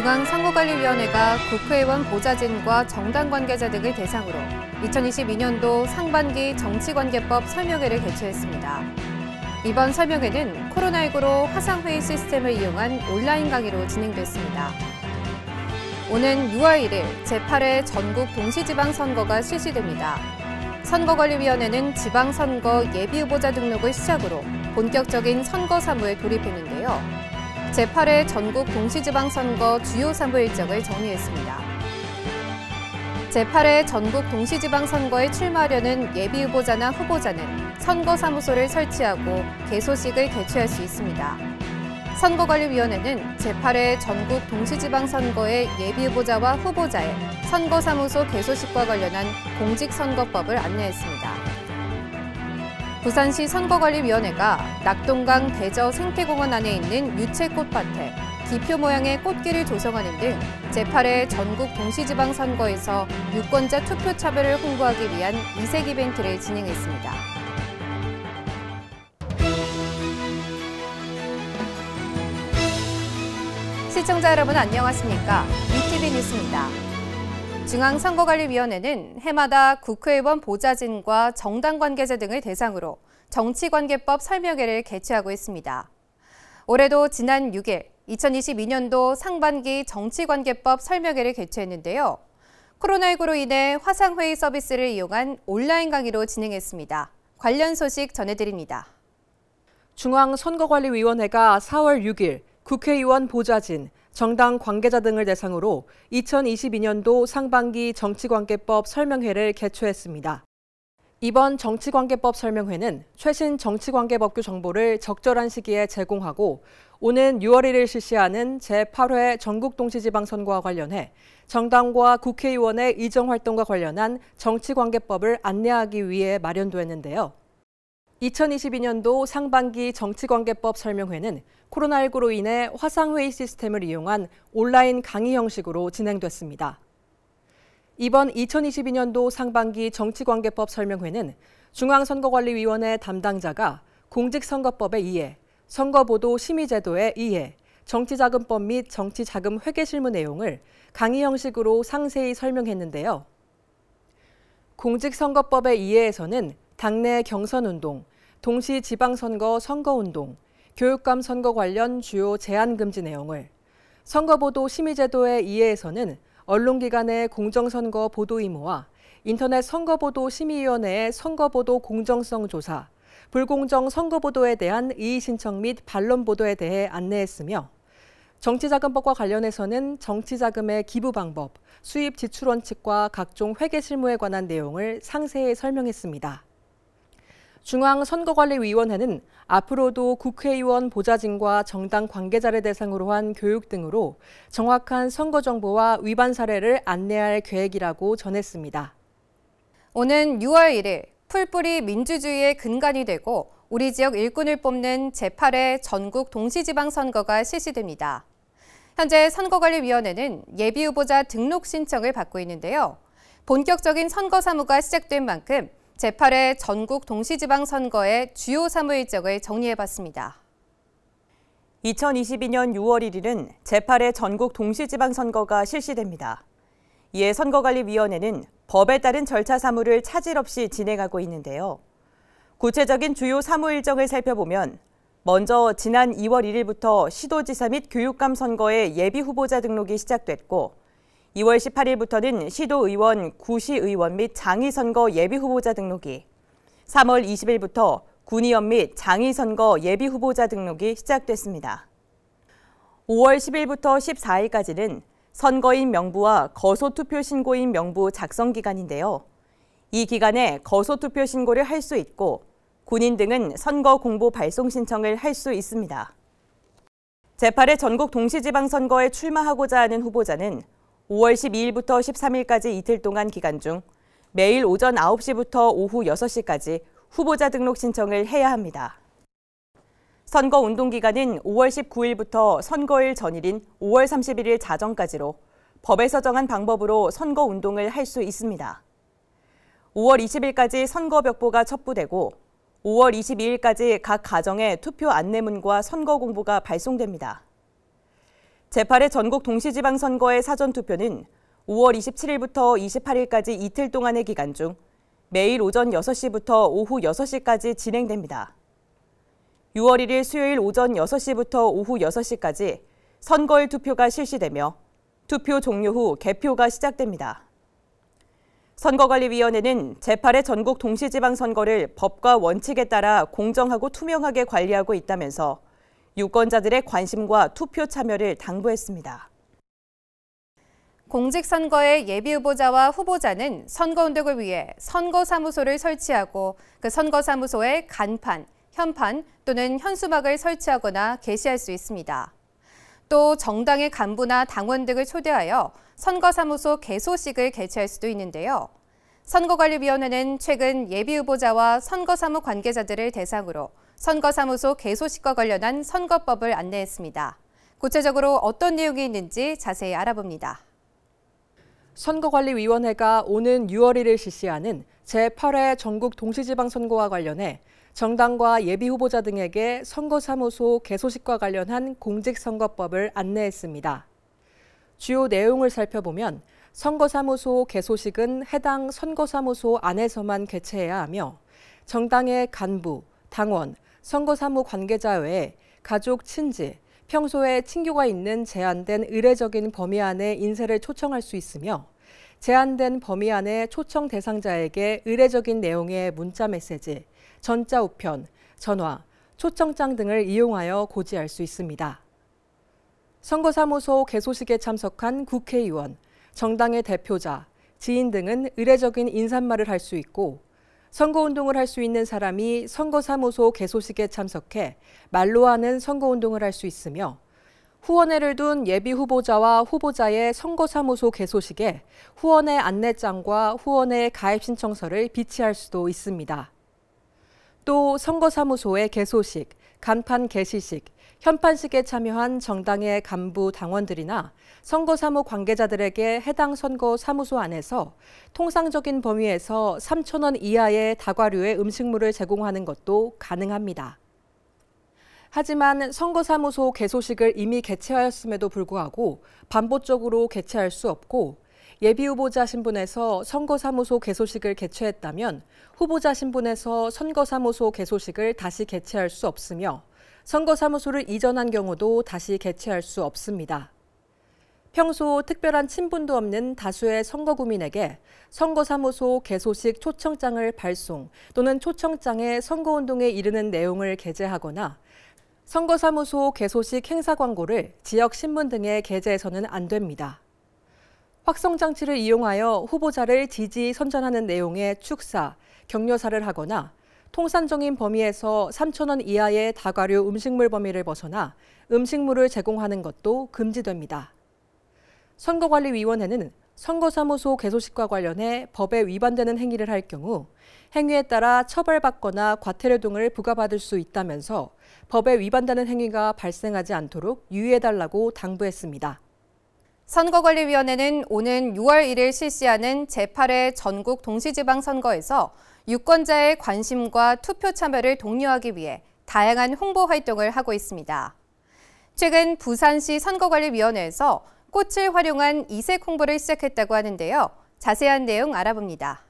중앙선거관리위원회가 국회의원 보좌진과 정당 관계자 등을 대상으로 2022년도 상반기 정치관계법 설명회를 개최했습니다. 이번 설명회는 코로나19로 화상회의 시스템을 이용한 온라인 강의로 진행됐습니다. 오는 6월 1일 제8회 전국 동시지방선거가 실시됩니다. 선거관리위원회는 지방선거 예비후보자 등록을 시작으로 본격적인 선거 사무에 돌입했는데요. 제8회 전국 동시지방선거 주요 사무 일정을 정리했습니다. 제8회 전국 동시지방선거에 출마하려는 예비후보자나 후보자는 선거사무소를 설치하고 개소식을 개최할 수 있습니다. 선거관리위원회는 제8회 전국 동시지방선거의 예비후보자와 후보자의 선거사무소 개소식과 관련한 공직선거법을 안내했습니다. 부산시 선거관리위원회가 낙동강 대저 생태공원 안에 있는 유채꽃밭에 기표 모양의 꽃길을 조성하는 등 제8회 전국 동시지방선거에서 유권자 투표 차별을 홍보하기 위한 이색 이벤트를 진행했습니다. 시청자 여러분 안녕하십니까? ETV 뉴스입니다. 중앙선거관리위원회는 해마다 국회의원 보좌진과 정당 관계자 등을 대상으로 정치관계법 설명회를 개최하고 있습니다. 올해도 지난 6일 2022년도 상반기 정치관계법 설명회를 개최했는데요. 코로나19로 인해 화상회의 서비스를 이용한 온라인 강의로 진행했습니다. 관련 소식 전해드립니다. 중앙선거관리위원회가 4월 6일 국회의원 보좌진, 정당 관계자 등을 대상으로 2022년도 상반기 정치관계법 설명회를 개최했습니다. 이번 정치관계법 설명회는 최신 정치관계법규 정보를 적절한 시기에 제공하고 오는 6월 1일 실시하는 제8회 전국동시지방선거와 관련해 정당과 국회의원의 의정활동과 관련한 정치관계법을 안내하기 위해 마련됐는데요. 2022년도 상반기 정치관계법 설명회는 코로나19로 인해 화상회의 시스템을 이용한 온라인 강의 형식으로 진행됐습니다. 이번 2022년도 상반기 정치관계법 설명회는 중앙선거관리위원회 담당자가 공직선거법에 의해 선거보도 심의제도에 의해 정치자금법 및 정치자금 회계실무 내용을 강의 형식으로 상세히 설명했는데요. 공직선거법에 의해에서는 당내 경선운동, 동시지방선거 선거운동, 교육감 선거 관련 주요 제한 금지 내용을, 선거보도 심의제도에 의해에서는 언론기관의 공정선거 보도 의무와 인터넷 선거보도 심의위원회의 선거보도 공정성 조사, 불공정 선거보도에 대한 이의신청 및 반론보도에 대해 안내했으며 정치자금법과 관련해서는 정치자금의 기부 방법, 수입 지출 원칙과 각종 회계 실무에 관한 내용을 상세히 설명했습니다. 중앙선거관리위원회는 앞으로도 국회의원 보좌진과 정당 관계자를 대상으로 한 교육 등으로 정확한 선거 정보와 위반 사례를 안내할 계획이라고 전했습니다. 오는 6월 1일 풀뿌리 민주주의의 근간이 되고 우리 지역 일꾼을 뽑는 제8회 전국 동시지방선거가 실시됩니다. 현재 선거관리위원회는 예비후보자 등록 신청을 받고 있는데요. 본격적인 선거 사무가 시작된 만큼 제8회 전국 동시지방선거의 주요 사무 일정을 정리해봤습니다. 2022년 6월 1일은 제8회 전국 동시지방선거가 실시됩니다. 이에 선거관리위원회는 법에 따른 절차 사무를 차질 없이 진행하고 있는데요. 구체적인 주요 사무 일정을 살펴보면 먼저 지난 2월 1일부터 시도지사 및 교육감 선거의 예비후보자 등록이 시작됐고 2월 18일부터는 시도의원, 구시의원 및 장의선거 예비후보자 등록이, 3월 20일부터 군의원 및 장의선거 예비후보자 등록이 시작됐습니다. 5월 10일부터 14일까지는 선거인 명부와 거소투표 신고인 명부 작성 기간인데요. 이 기간에 거소투표 신고를 할 수 있고 군인 등은 선거 공보 발송 신청을 할 수 있습니다. 제8회 전국 동시지방선거에 출마하고자 하는 후보자는 5월 12일부터 13일까지 이틀 동안 기간 중 매일 오전 9시부터 오후 6시까지 후보자 등록 신청을 해야 합니다. 선거 운동 기간은 5월 19일부터 선거일 전일인 5월 31일 자정까지로 법에서 정한 방법으로 선거 운동을 할 수 있습니다. 5월 20일까지 선거벽보가 첩부되고 5월 22일까지 각 가정에 투표 안내문과 선거 공보가 발송됩니다. 제8회 전국 동시지방선거의 사전투표는 5월 27일부터 28일까지 이틀 동안의 기간 중 매일 오전 6시부터 오후 6시까지 진행됩니다. 6월 1일 수요일 오전 6시부터 오후 6시까지 선거일 투표가 실시되며 투표 종료 후 개표가 시작됩니다. 선거관리위원회는 제8회 전국 동시지방선거를 법과 원칙에 따라 공정하고 투명하게 관리하고 있다면서 유권자들의 관심과 투표 참여를 당부했습니다. 공직선거의 예비후보자와 후보자는 선거운동을 위해 선거사무소를 설치하고 그 선거사무소에 간판, 현판 또는 현수막을 설치하거나 게시할 수 있습니다. 또 정당의 간부나 당원 등을 초대하여 선거사무소 개소식을 개최할 수도 있는데요. 선거관리위원회는 최근 예비후보자와 선거사무 관계자들을 대상으로 선거사무소 개소식과 관련한 선거법을 안내했습니다. 구체적으로 어떤 내용이 있는지 자세히 알아봅니다. 선거관리위원회가 오는 6월 1일 실시하는 제8회 전국 동시지방선거와 관련해 정당과 예비후보자 등에게 선거사무소 개소식과 관련한 공직선거법을 안내했습니다. 주요 내용을 살펴보면 선거사무소 개소식은 해당 선거사무소 안에서만 개최해야 하며 정당의 간부, 당원, 선거사무 관계자 외에 가족, 친지, 평소에 친교가 있는 제한된 의례적인 범위 안에 인쇄를 초청할 수 있으며 제한된 범위 안에 초청 대상자에게 의례적인 내용의 문자 메시지, 전자 우편, 전화, 초청장 등을 이용하여 고지할 수 있습니다. 선거사무소 개소식에 참석한 국회의원, 정당의 대표자, 지인 등은 의례적인 인사말을 할 수 있고 선거운동을 할 수 있는 사람이 선거사무소 개소식에 참석해 말로 하는 선거운동을 할 수 있으며 후원회를 둔 예비후보자와 후보자의 선거사무소 개소식에 후원회 안내장과 후원회 가입신청서를 비치할 수도 있습니다. 또 선거사무소의 개소식, 간판 게시식, 현판식에 참여한 정당의 간부 당원들이나 선거사무 관계자들에게 해당 선거사무소 안에서 통상적인 범위에서 3,000원 이하의 다과류의 음식물을 제공하는 것도 가능합니다. 하지만 선거사무소 개소식을 이미 개최하였음에도 불구하고 반복적으로 개최할 수 없고 예비후보자 신분에서 선거사무소 개소식을 개최했다면 후보자 신분에서 선거사무소 개소식을 다시 개최할 수 없으며 선거사무소를 이전한 경우도 다시 개최할 수 없습니다. 평소 특별한 친분도 없는 다수의 선거구민에게 선거사무소 개소식 초청장을 발송 또는 초청장에 선거운동에 이르는 내용을 게재하거나 선거사무소 개소식 행사 광고를 지역신문 등에 게재해서는 안 됩니다. 확성장치를 이용하여 후보자를 지지 선전하는 내용의 축사, 격려사를 하거나 통상적인 범위에서 3,000원 이하의 다과류 음식물 범위를 벗어나 음식물을 제공하는 것도 금지됩니다. 선거관리위원회는 선거사무소 개소식과 관련해 법에 위반되는 행위를 할 경우 행위에 따라 처벌받거나 과태료 등을 부과받을 수 있다면서 법에 위반되는 행위가 발생하지 않도록 유의해달라고 당부했습니다. 선거관리위원회는 오는 6월 1일 실시하는 제8회 전국 동시지방선거에서 유권자의 관심과 투표 참여를 독려하기 위해 다양한 홍보 활동을 하고 있습니다. 최근 부산시 선거관리위원회에서 꽃을 활용한 이색 홍보를 시작했다고 하는데요. 자세한 내용 알아봅니다.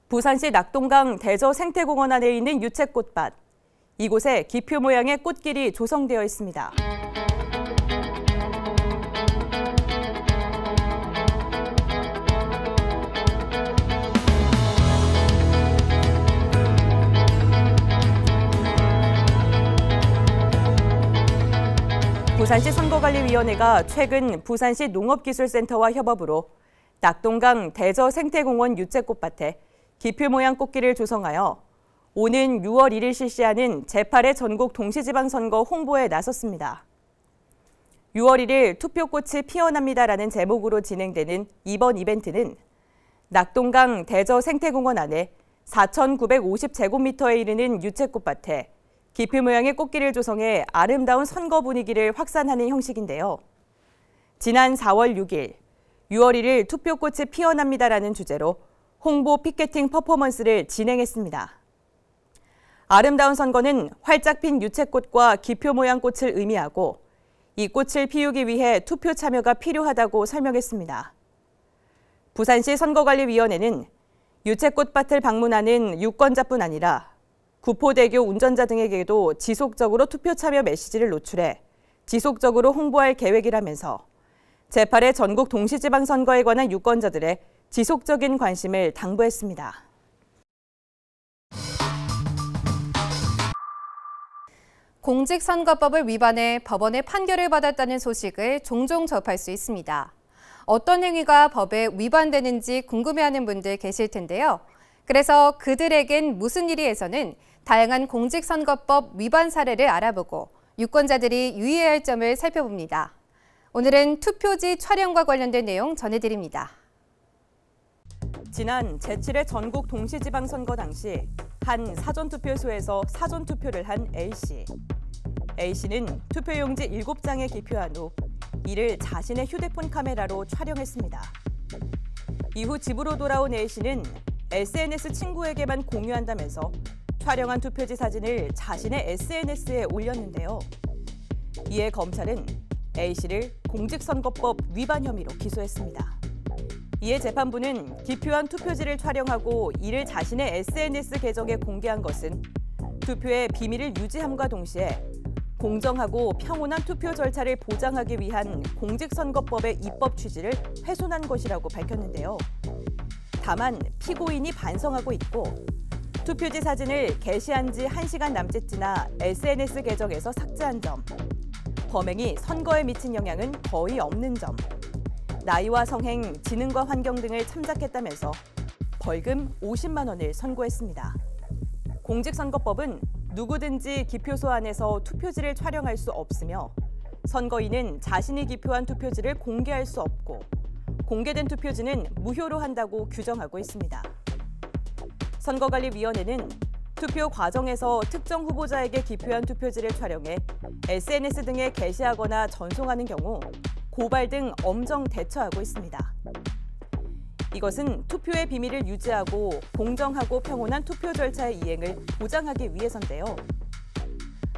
부산시 낙동강 대저 생태공원 안에 있는 유채꽃밭. 이곳에 기표 모양의 꽃길이 조성되어 있습니다. 부산시 선거관리위원회가 최근 부산시 농업기술센터와 협업으로 낙동강 대저 생태공원 유채꽃밭에 기표 모양 꽃길을 조성하여 오는 6월 1일 실시하는 제8회 전국 동시지방선거 홍보에 나섰습니다. 6월 1일 투표꽃이 피어납니다라는 제목으로 진행되는 이번 이벤트는 낙동강 대저 생태공원 안에 4,950제곱미터에 이르는 유채꽃밭에 기표 모양의 꽃길을 조성해 아름다운 선거 분위기를 확산하는 형식인데요. 지난 4월 6일, 6월 1일 투표꽃이 피어납니다라는 주제로 홍보 피켓팅 퍼포먼스를 진행했습니다. 아름다운 선거는 활짝 핀 유채꽃과 기표 모양 꽃을 의미하고 이 꽃을 피우기 위해 투표 참여가 필요하다고 설명했습니다. 부산시 선거관리위원회는 유채꽃밭을 방문하는 유권자뿐 아니라 구포대교 운전자 등에게도 지속적으로 투표 참여 메시지를 노출해 지속적으로 홍보할 계획이라면서 제8회 전국 동시지방선거에 관한 유권자들의 지속적인 관심을 당부했습니다. 공직선거법을 위반해 법원의 판결을 받았다는 소식을 종종 접할 수 있습니다. 어떤 행위가 법에 위반되는지 궁금해하는 분들 계실 텐데요. 그래서 그들에겐 무슨 일이에서는 다양한 공직선거법 위반 사례를 알아보고 유권자들이 유의해야 할 점을 살펴봅니다. 오늘은 투표지 촬영과 관련된 내용 전해드립니다. 지난 제7회 전국 동시지방선거 당시 한 사전투표소에서 사전투표를 한 A씨. A씨는 투표용지 7장에 기표한 후 이를 자신의 휴대폰 카메라로 촬영했습니다. 이후 집으로 돌아온 A씨는 SNS 친구에게만 공유한다면서 촬영한 투표지 사진을 자신의 SNS에 올렸는데요. 이에 검찰은 A씨를 공직선거법 위반 혐의로 기소했습니다. 이에 재판부는 기표한 투표지를 촬영하고 이를 자신의 SNS 계정에 공개한 것은 투표의 비밀을 유지함과 동시에 공정하고 평온한 투표 절차를 보장하기 위한 공직선거법의 입법 취지를 훼손한 것이라고 밝혔는데요. 다만 피고인이 반성하고 있고 투표지 사진을 게시한 지 1시간 남짓 지나 SNS 계정에서 삭제한 점, 범행이 선거에 미친 영향은 거의 없는 점, 나이와 성행, 지능과 환경 등을 참작했다면서 벌금 50만 원을 선고했습니다. 공직선거법은 누구든지 기표소 안에서 투표지를 촬영할 수 없으며 선거인은 자신이 기표한 투표지를 공개할 수 없고 공개된 투표지는 무효로 한다고 규정하고 있습니다. 선거관리위원회는 투표 과정에서 특정 후보자에게 기표한 투표지를 촬영해 SNS 등에 게시하거나 전송하는 경우 고발 등 엄정 대처하고 있습니다. 이것은 투표의 비밀을 유지하고 공정하고 평온한 투표 절차의 이행을 보장하기 위해서인데요.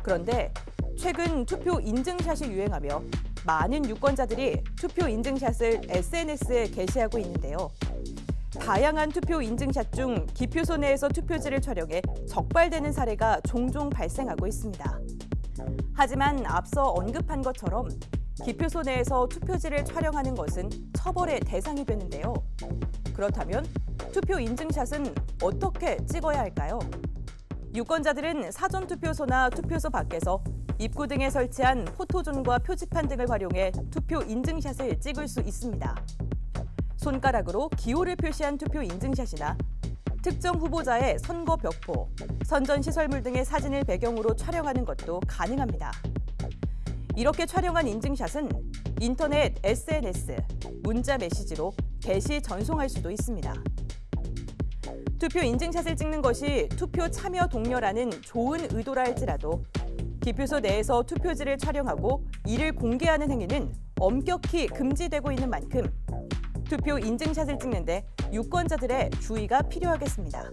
그런데 최근 투표 인증샷이 유행하며 많은 유권자들이 투표 인증샷을 SNS에 게시하고 있는데요. 다양한 투표 인증샷 중 기표소 내에서 투표지를 촬영해 적발되는 사례가 종종 발생하고 있습니다. 하지만 앞서 언급한 것처럼 기표소 내에서 투표지를 촬영하는 것은 처벌의 대상이 되는데요. 그렇다면 투표 인증샷은 어떻게 찍어야 할까요? 유권자들은 사전투표소나 투표소 밖에서 입구 등에 설치한 포토존과 표지판 등을 활용해 투표 인증샷을 찍을 수 있습니다. 손가락으로 기호를 표시한 투표 인증샷이나 특정 후보자의 선거 벽포, 선전시설물 등의 사진을 배경으로 촬영하는 것도 가능합니다. 이렇게 촬영한 인증샷은 인터넷, SNS, 문자 메시지로 게시 전송할 수도 있습니다. 투표 인증샷을 찍는 것이 투표 참여 독려라는 좋은 의도라 할지라도 기표소 내에서 투표지를 촬영하고 이를 공개하는 행위는 엄격히 금지되고 있는 만큼 투표 인증샷을 찍는데 유권자들의 주의가 필요하겠습니다.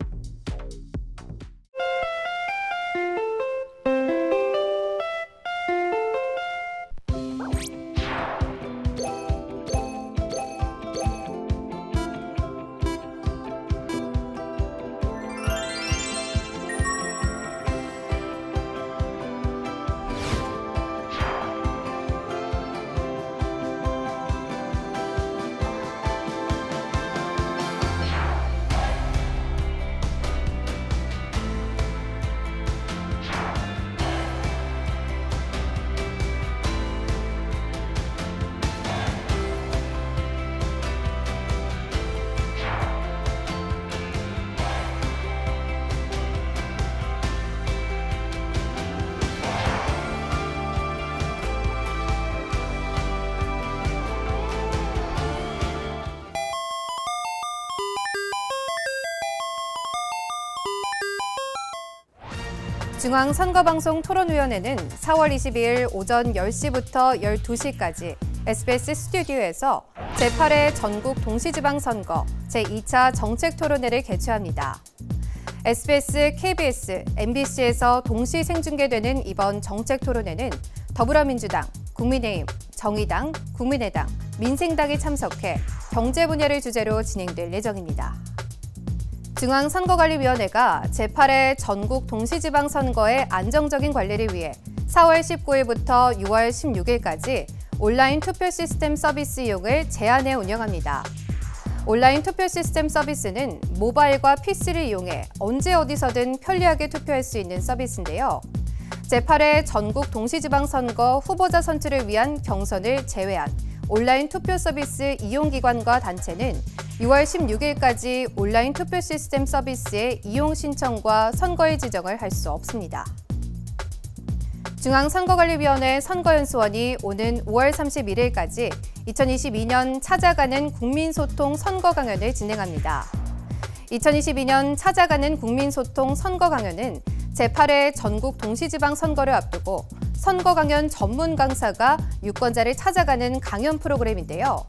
중앙선거방송 토론위원회는 4월 22일 오전 10시부터 12시까지 SBS 스튜디오에서 제8회 전국 동시지방선거 제2차 정책토론회를 개최합니다. SBS, KBS, MBC에서 동시 생중계되는 이번 정책토론회는 더불어민주당, 국민의힘, 정의당, 국민의당, 민생당이 참석해 경제 분야를 주제로 진행될 예정입니다. 중앙선거관리위원회가 제8회 전국 동시지방선거의 안정적인 관리를 위해 4월 19일부터 6월 16일까지 온라인 투표 시스템 서비스 이용을 제한해 운영합니다. 온라인 투표 시스템 서비스는 모바일과 PC를 이용해 언제 어디서든 편리하게 투표할 수 있는 서비스인데요. 제8회 전국 동시지방선거 후보자 선출을 위한 경선을 제외한 온라인 투표 서비스 이용기관과 단체는 6월 16일까지 온라인 투표 시스템 서비스의 이용 신청과 선거일 지정을 할 수 없습니다. 중앙선거관리위원회 선거연수원이 오는 5월 31일까지 2022년 찾아가는 국민소통 선거 강연을 진행합니다. 2022년 찾아가는 국민소통 선거 강연은 제8회 전국 동시지방선거를 앞두고 선거 강연 전문 강사가 유권자를 찾아가는 강연 프로그램인데요.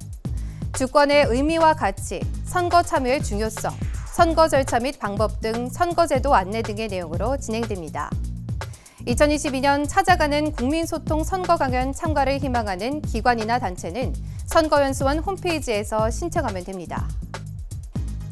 주권의 의미와 가치, 선거 참여의 중요성, 선거 절차 및 방법 등 선거제도 안내 등의 내용으로 진행됩니다. 2022년 찾아가는 국민소통 선거 강연 참가를 희망하는 기관이나 단체는 선거연수원 홈페이지에서 신청하면 됩니다.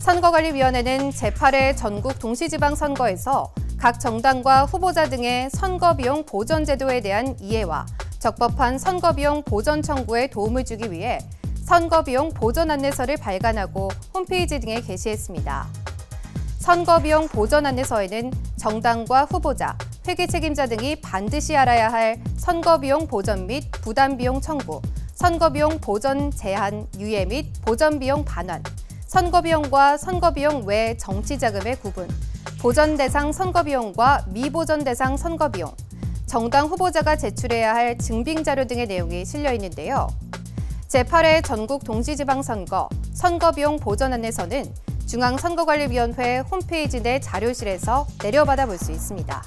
선거관리위원회는 제8회 전국 동시지방선거에서 각 정당과 후보자 등의 선거비용 보전 제도에 대한 이해와 적법한 선거비용 보전 청구에 도움을 주기 위해 선거비용 보전 안내서를 발간하고 홈페이지 등에 게시했습니다. 선거비용 보전 안내서에는 정당과 후보자, 회계 책임자 등이 반드시 알아야 할 선거비용 보전 및 부담비용 청구, 선거비용 보전 제한, 유예 및 보전비용 반환, 선거비용과 선거비용 외 정치자금의 구분, 보전 대상 선거비용과 미보전 대상 선거비용, 정당 후보자가 제출해야 할 증빙자료 등의 내용이 실려 있는데요. 제8회 전국 동시지방선거 선거비용 보전 안내서는 중앙선거관리위원회 홈페이지 내 자료실에서 내려받아 볼 수 있습니다.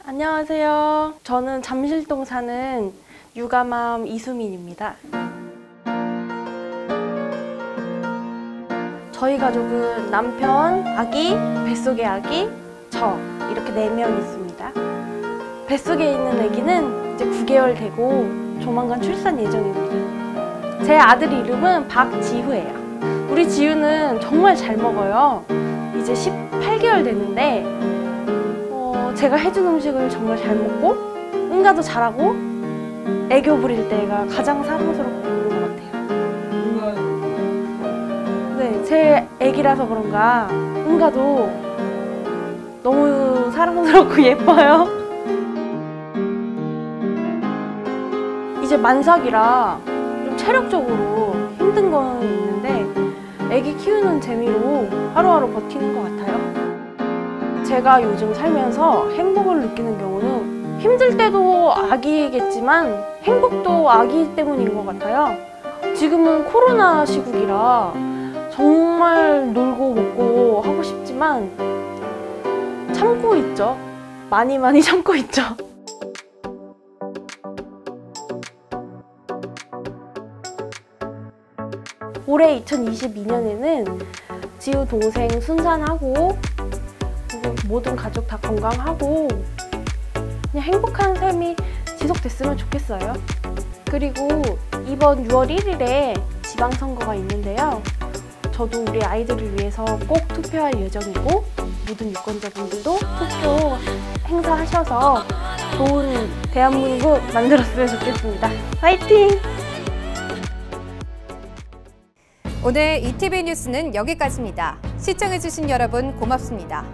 안녕하세요. 저는 잠실동 사는 육아맘 이수민입니다. 저희 가족은 남편, 아기, 뱃속의 아기, 저 이렇게 4명 있습니다. 뱃속에 있는 아기는 이제 9개월 되고 조만간 출산 예정입니다. 제 아들 이름은 박지후예요. 우리 지우는 정말 잘 먹어요. 이제 18개월 됐는데 제가 해준 음식을 정말 잘 먹고 응가도 잘하고 애교 부릴 때가 가장 사랑스럽고 그런 것 같아요. 네, 제 애기라서 그런가 응가도 너무 사랑스럽고 예뻐요. 이제 만삭이라 좀 체력적으로 힘든 건 있는데 애기 키우는 재미로 하루하루 버티는 것 같아요. 제가 요즘 살면서 행복을 느끼는 경우는 힘들 때도 아기겠지만 행복도 아기 때문인 것 같아요. 지금은 코로나 시국이라 정말 놀고 먹고 하고 싶지만 참고 있죠. 많이 참고 있죠. 올해 2022년에는 지우 동생 순산하고 그리고 모든 가족 다 건강하고 그냥 행복한 삶이 지속됐으면 좋겠어요. 그리고 이번 6월 1일에 지방선거가 있는데요. 저도 우리 아이들을 위해서 꼭 투표할 예정이고 모든 유권자분들도 투표 행사하셔서 좋은 대한민국 만들었으면 좋겠습니다. 화이팅! 오늘 ETV 뉴스는 여기까지입니다. 시청해주신 여러분 고맙습니다.